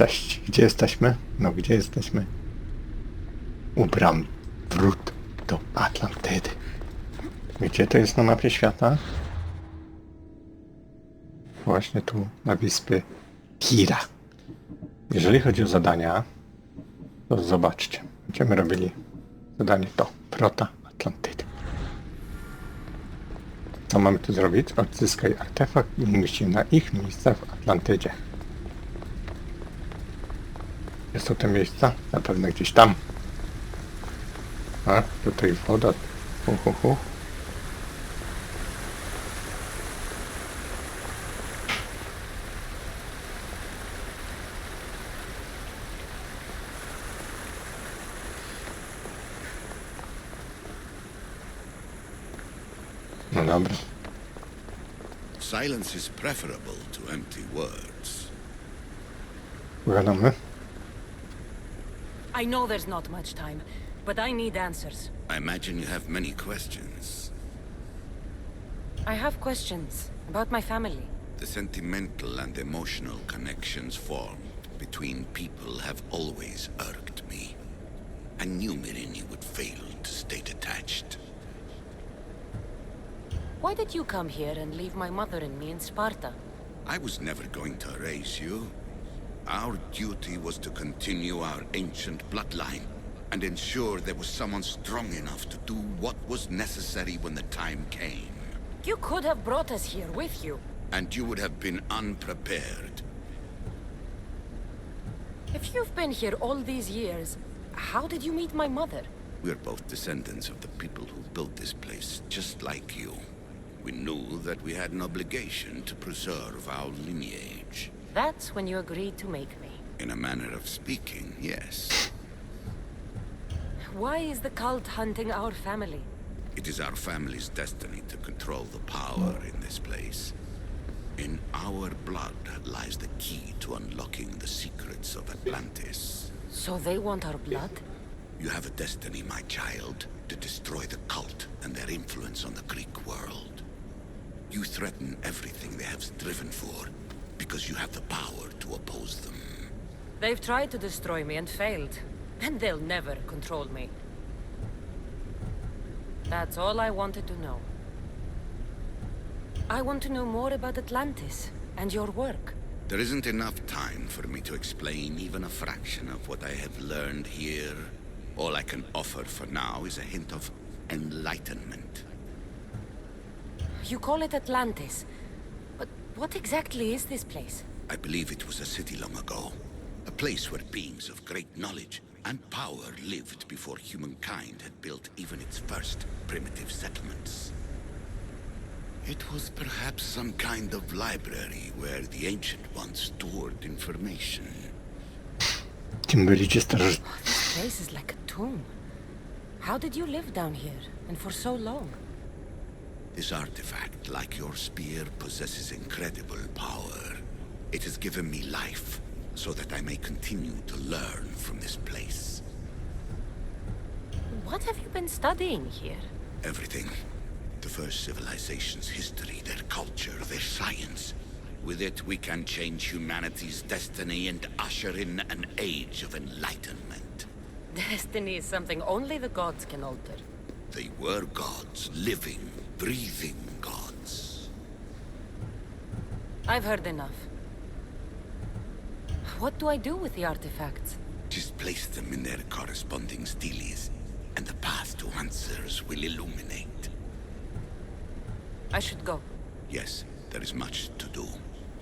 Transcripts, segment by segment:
Cześć, gdzie jesteśmy? No gdzie jesteśmy? Ubram wrót do Atlantydy. Gdzie to jest na mapie świata? Właśnie tu, na wyspie Kira. Jeżeli chodzi o zadania, to zobaczcie. Będziemy robili zadanie to. Wrota Atlantydy. Co mamy tu zrobić? Odzyskaj artefakt i umieść na ich miejsca w Atlantydzie. Gdzie są te miejsca? Na pewno gdzieś tam. A, tutaj woda. Hu. No dobra. Silence is preferable to empty words. Pogadamy. I know there's not much time, but I need answers. I imagine you have many questions. I have questions about my family. The sentimental and emotional connections formed between people have always irked me. I knew Mirini would fail to stay detached. Why did you come here and leave my mother and me in Sparta? I was never going to erase you. Our duty was to continue our ancient bloodline and ensure there was someone strong enough to do what was necessary when the time came. You could have brought us here with you. And you would have been unprepared. If you've been here all these years, how did you meet my mother? We're both descendants of the people who built this place, just like you. We knew that we had an obligation to preserve our lineage. That's when you agreed to make me. In a manner of speaking, yes. Why is the cult hunting our family? It is our family's destiny to control the power in this place. In our blood lies the key to unlocking the secrets of Atlantis. So they want our blood? You have a destiny, my child, to destroy the cult and their influence on the Greek world. You threaten everything they have striven for, because you have the power to oppose them. They've tried to destroy me and failed, and they'll never control me. That's all I wanted to know. I want to know more about Atlantis and your work. There isn't enough time for me to explain even a fraction of what I have learned here. All I can offer for now is a hint of enlightenment. You call it Atlantis, but what exactly is this place? I believe it was a city long ago. A place where beings of great knowledge and power lived before humankind had built even its first primitive settlements. It was perhaps some kind of library where the ancient ones stored information. Tym byliście starzy. This place is like a tomb. How did you live down here, and for so long? This artifact, like your spear, possesses incredible power. It has given me life, so that I may continue to learn from this place. What have you been studying here? Everything. The first civilization's history, their culture, their science. With it, we can change humanity's destiny and usher in an age of enlightenment. Destiny is something only the gods can alter. They were gods, living, breathing gods. I've heard enough. What do I do with the artifacts? Just place them in their corresponding steles, and the path to answers will illuminate. I should go. Yes, there is much to do.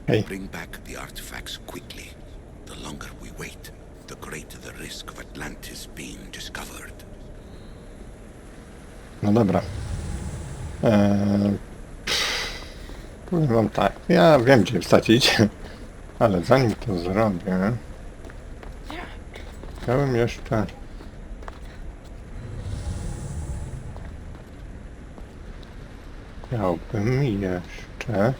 Hej. Bring back the artifacts quickly. The longer we wait, the greater the risk of Atlantis being discovered. No dobra. Powiem wam tak. Ja wiem, gdzie wsadzić, ale zanim to zrobię, chciałem jeszcze... Chciałbym jeszcze...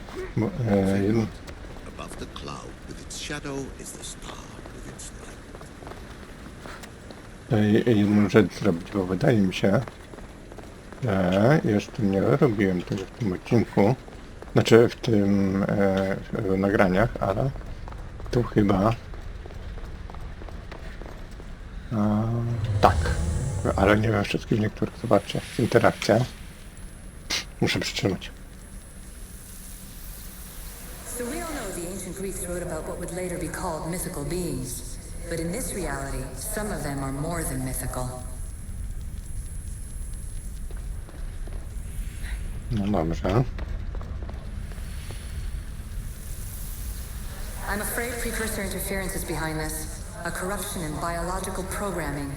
Above the cloud with its shadow is the star with its light. jedną rzecz zrobić, bo wydaje mi się, że jeszcze nie robiłem tego w tym odcinku, znaczy w tym nagraniach, ale tu chyba Tak, ale nie wiem wszystkich, niektórych. Zobaczcie, interakcja. Muszę przytrzymać. So we all know the ancient Greeks wrote about what would later be called mythical beings. But in this reality, some of them are more than mythical. No dobrze. I'm afraid precursor interference is behind this. A corruption in biological programming.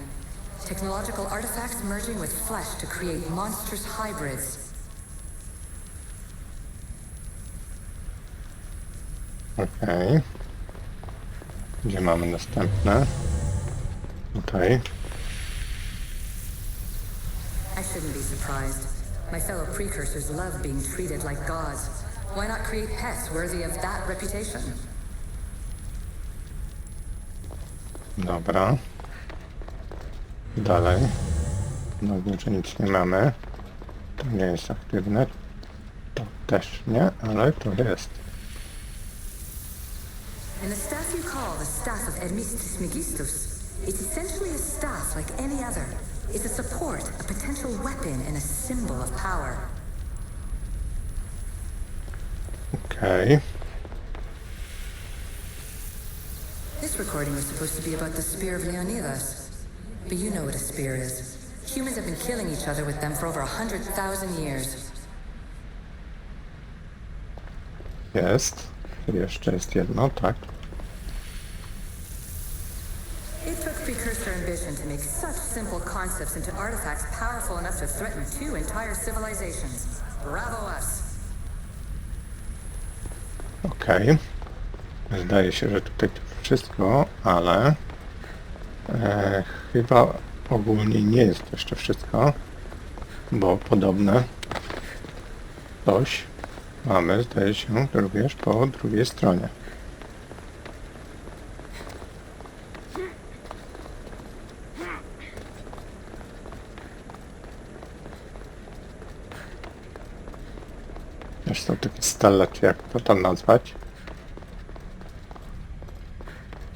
Technological artifacts merging with flesh to create monstrous hybrids. Okej. Gdzie mamy następne? Tutaj. I shouldn't be surprised. My fellow precursors love being treated like gods. Why not create pets worthy of that reputation? Dobra. Dalej. Na górze nic nie mamy. To nie jest aktywne. To też nie, ale to jest. And the staff you call the staff of Hermistus Megistus, it's essentially a staff like any other. It's a support, a potential weapon, and a symbol of power. Okej. This recording was supposed to be about the spear of Leonidas. But you know what a spear is. Humans have been killing each other with them for over 100,000 years. Jest. Jeszcze jest jedno, tak. It took precursor ambition to make such simple concepts into artifacts powerful enough to threaten 2 entire civilizations. Bravo us! Okej. Zdaje się, że tutaj to wszystko, ale chyba ogólnie nie jest to jeszcze wszystko, bo podobne coś mamy, zdaje się, również po drugiej stronie. Są takie stelle, czy jak to tam nazwać?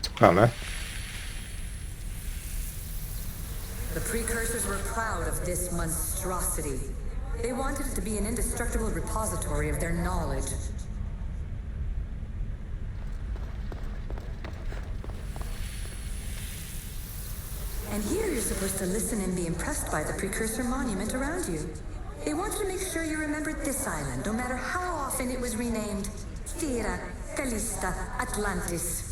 Słuchamy. The precursors were proud of this monstrosity. They wanted it to be an indestructible repository of their knowledge. And here you're supposed to listen and be impressed by the precursor monument around you. They wanted to make sure you remembered this island, no matter how often it was renamed. Thera, Callista, Atlantis.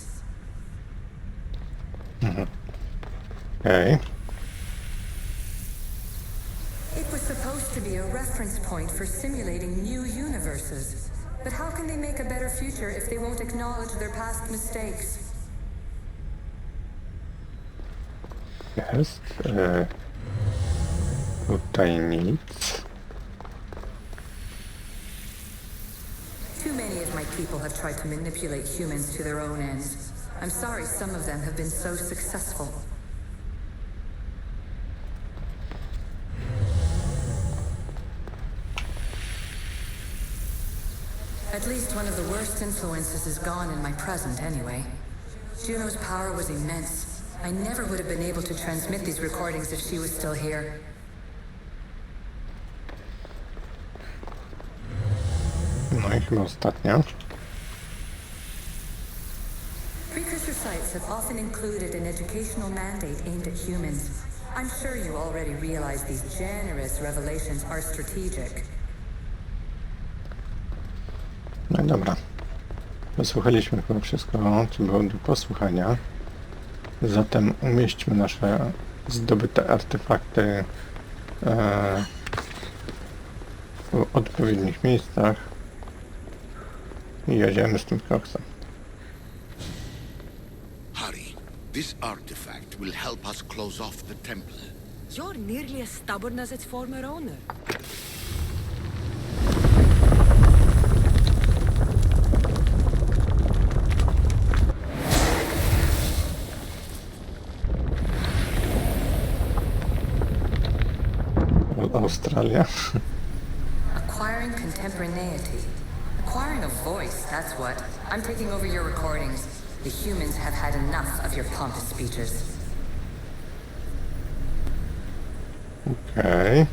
Okej. It was supposed to be a reference point for simulating new universes. But how can they make a better future if they won't acknowledge their past mistakes? Jest. Tutaj nic. Too many of my people have tried to manipulate humans to their own ends. I'm sorry some of them have been so successful. At least one of the worst influences is gone in my present anyway. Juno's power was immense. I never would have been able to transmit these recordings if she was still here. No i chyba ostatnia. Precursor sites have often included an educational mandate aimed at humans. I'm sure you already realize these generous revelations are strategic. No i dobra. Wysłuchaliśmy chyba wszystko, co było do posłuchania. Zatem umieśćmy nasze zdobyte artefakty w odpowiednich miejscach i jedziemy z tym koksem. Hurry. This artifact will help us close off the temple. You're nearly as stubborn as its former owner. Australia. Acquiring contemporaneity. Acquiring a voice, that's what. I'm taking over your recordings. The humans have had enough of your pompous speeches. Okej.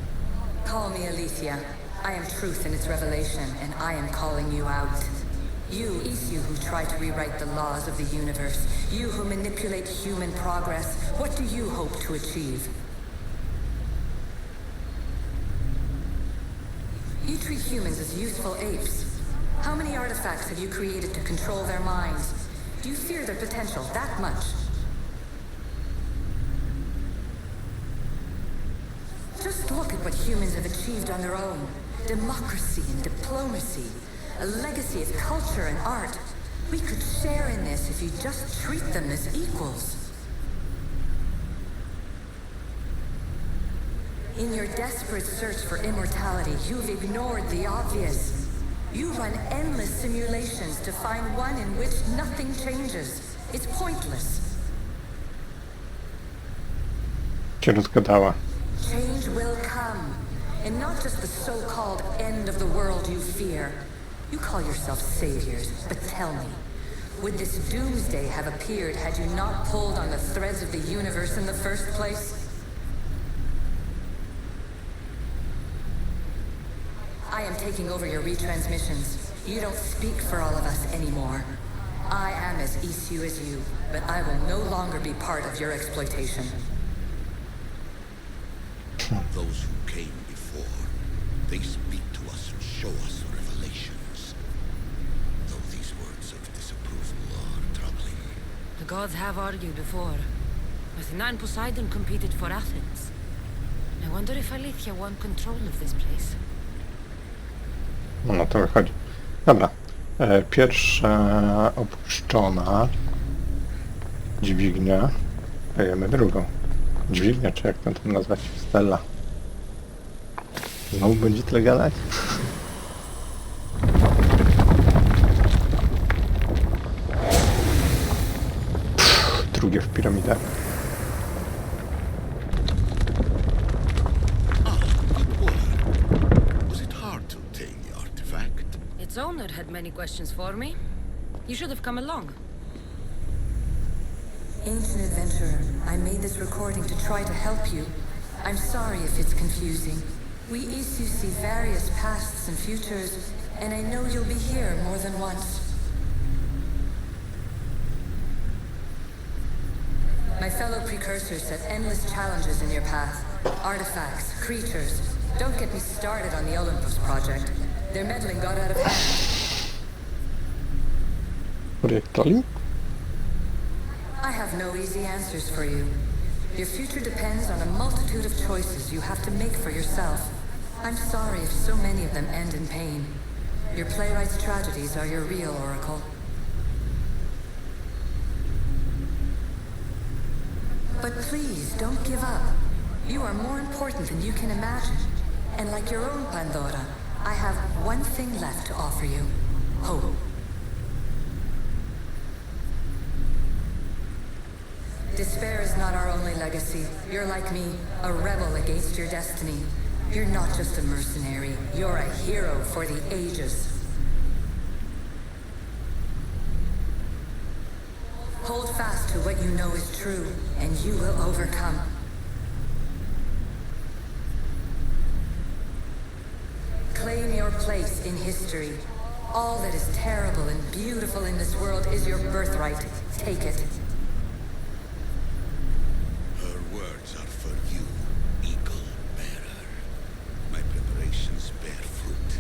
Call me Alicia. I am truth in its revelation, and I am calling you out. You, Isu, who try to rewrite the laws of the universe. You who manipulate human progress. What do you hope to achieve? You treat humans as useful apes. How many artifacts have you created to control their minds? Do you fear their potential that much? Just look at what humans have achieved on their own. Democracy and diplomacy. A legacy of culture and art. We could share in this if you just treat them as equals. In your desperate search for immortality, you've ignored the obvious. You run endless simulations to find one in which nothing changes. It's pointless. Cię rozgadała. Change will come. And not just the so-called end of the world you fear. You call yourself saviors, but tell me, would this doomsday have appeared had you not pulled on the threads of the universe in the first place? I am taking over your retransmissions. You don't speak for all of us anymore. I am as Isu as you, but I will no longer be part of your exploitation. Those who came before, they speak to us and show us revelations. Though these words of disapproval are troubling. The gods have argued before. Athena and Poseidon competed for Athens. I wonder if Aletheia won control of this place. No na to wychodzi. Dobra. Pierwsza opuszczona dźwignia. Dajemy drugą. Dźwignia, czy jak to tam nazwać? Stella. Znowu będzie tyle gadać? Drugie w piramidę. Was it hard to obtain the artifact? Its owner had many questions for me. You should have come along. Ancient adventurer, I made this recording to try to help you. I'm sorry if it's confusing. We Isu see various pasts and futures, and I know you'll be here more than once. My fellow precursors set endless challenges in your path. Artifacts, creatures. Don't get me started on the Olympus project. Their meddling got out of hand. Projektoli? I have no easy answers for you. Your future depends on a multitude of choices you have to make for yourself. I'm sorry if so many of them end in pain. Your playwright's tragedies are your real oracle. But please, don't give up. You are more important than you can imagine. And like your own Pandora, I have one thing left to offer you. Hope. Despair is not our only legacy. You're like me, a rebel against your destiny. You're not just a mercenary, you're a hero for the ages. Hold fast to what you know is true, and you will overcome. Claim your place in history. All that is terrible and beautiful in this world is your birthright. Take it. Her words are for you, eagle bearer. My preparations bear fruit.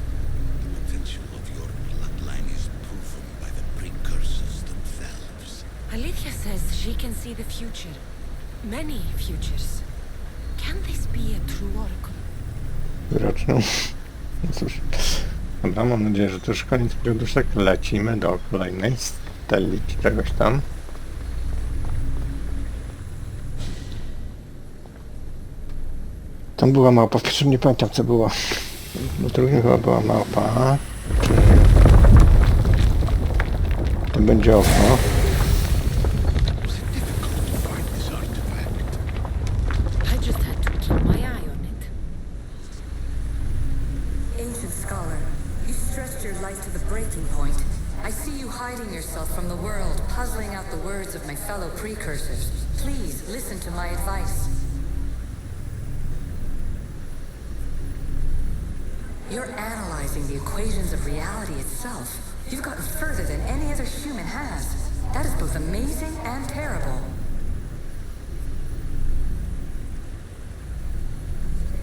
The potential of your bloodline is proven by the precursors themselves. Aletheia says she can see the future. Many futures. Can this be a true oracle? Wyroczną. No cóż. Dobra, mam nadzieję, że to już koniec produszek. Lecimy do kolejnej steli czy czegoś tam. Tam była małpa. W pierwszym nie pamiętam co było. W drugim chyba była małpa. To będzie okno. Was it difficult to find this artifact? I just had to keep my eye on it. Ancient scholar, you stretched your life to the breaking point. I see you hiding yourself from the world, puzzling out the words of my fellow precursors. Please, listen to my advice. You're analyzing the equations of reality itself. You've gotten further than any other human has. That is both amazing and terrible.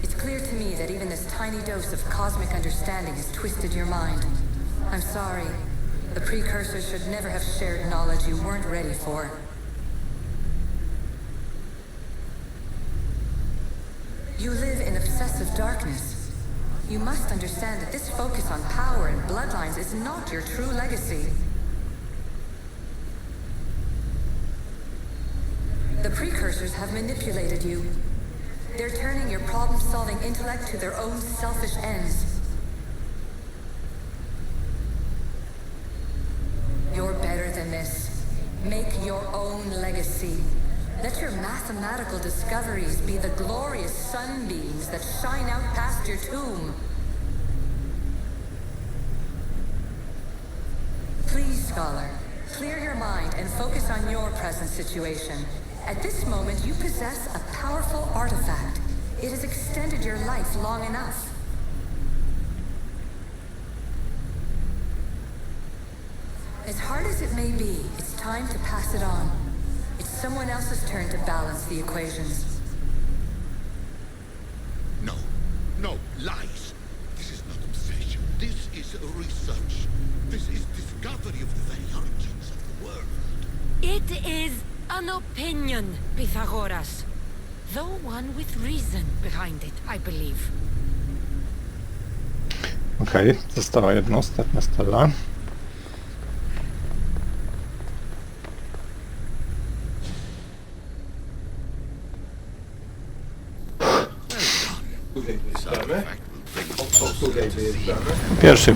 It's clear to me that even this tiny dose of cosmic understanding has twisted your mind. I'm sorry. The precursors should never have shared knowledge you weren't ready for. You live in obsessive darkness. You must understand that this focus on power and bloodlines is not your true legacy. The precursors have manipulated you. They're turning your problem-solving intellect to their own selfish ends. You're better than this. Make your own legacy. Let your mathematical discoveries be the glorious sunbeams that shine out past your tomb. Please, scholar, clear your mind and focus on your present situation. At this moment, you possess a powerful artifact. It has extended your life long enough. As hard as it may be, it's time to pass it on. It's someone else's turn to balance the equations. No, no, lies. This is not obsession. This is research. This is discovery of the very origins of the world. It is an opinion, Pythagoras. Though one with reason behind it, I believe. Okej, została jedna ostatnia stella.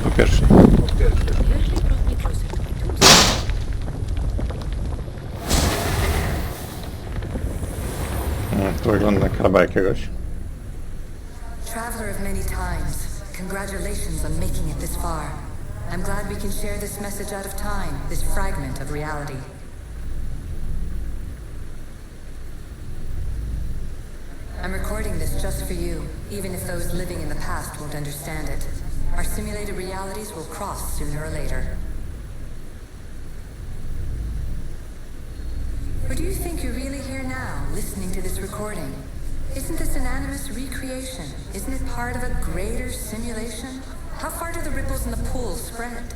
Po pierwszej. To wygląda na kraba jakiegoś. Traveler of many times, congratulations on making it this far. I'm glad we can share this message out of time, this fragment of reality. I'm recording this just for you, even if those living in the past won't understand it. Our simulated realities will cross sooner or later. Or do you think you're really here now, listening to this recording? Isn't this an animus recreation? Isn't it part of a greater simulation? How far do the ripples in the pool spread?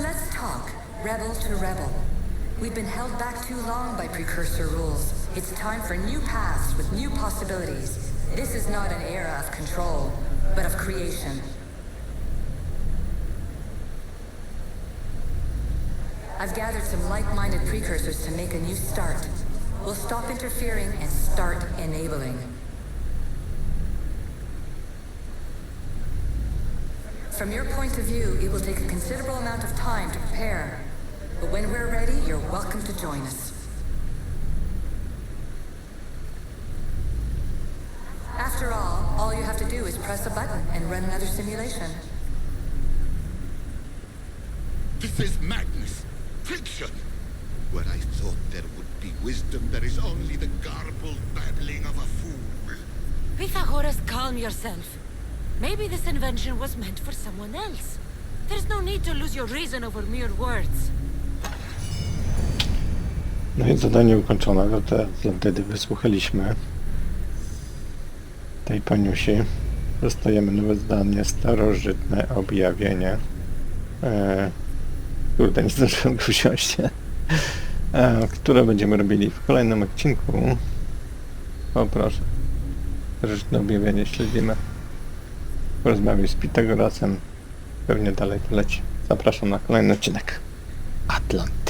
Let's talk, rebel to rebel. We've been held back too long by precursor rules. It's time for new paths with new possibilities. This is not an era of control, but of creation. I've gathered some like-minded precursors to make a new start. We'll stop interfering and start enabling. From your point of view, it will take a considerable amount of time to prepare. But when we're ready, you're welcome to join us. After all you have to do is press a button and run another simulation. This is madness. Fiction. Where I thought there would be wisdom, there is only the garbled babbling of a fool. Pythagoras, calm yourself. Maybe this invention was meant for someone else. There's no need to lose your reason over mere words. No i zadanie ukończone. Wrota Atlantydy wysłuchaliśmy tej paniusi. Dostajemy nowe zdanie, starożytne objawienie. Kurde, nie zdążyłem go wziąć. Które będziemy robili w kolejnym odcinku. O proszę. Starożytne objawienie śledzimy. Porozmawiam z Pythagorasem. Pewnie dalej to leci. Zapraszam na kolejny odcinek. Atlant.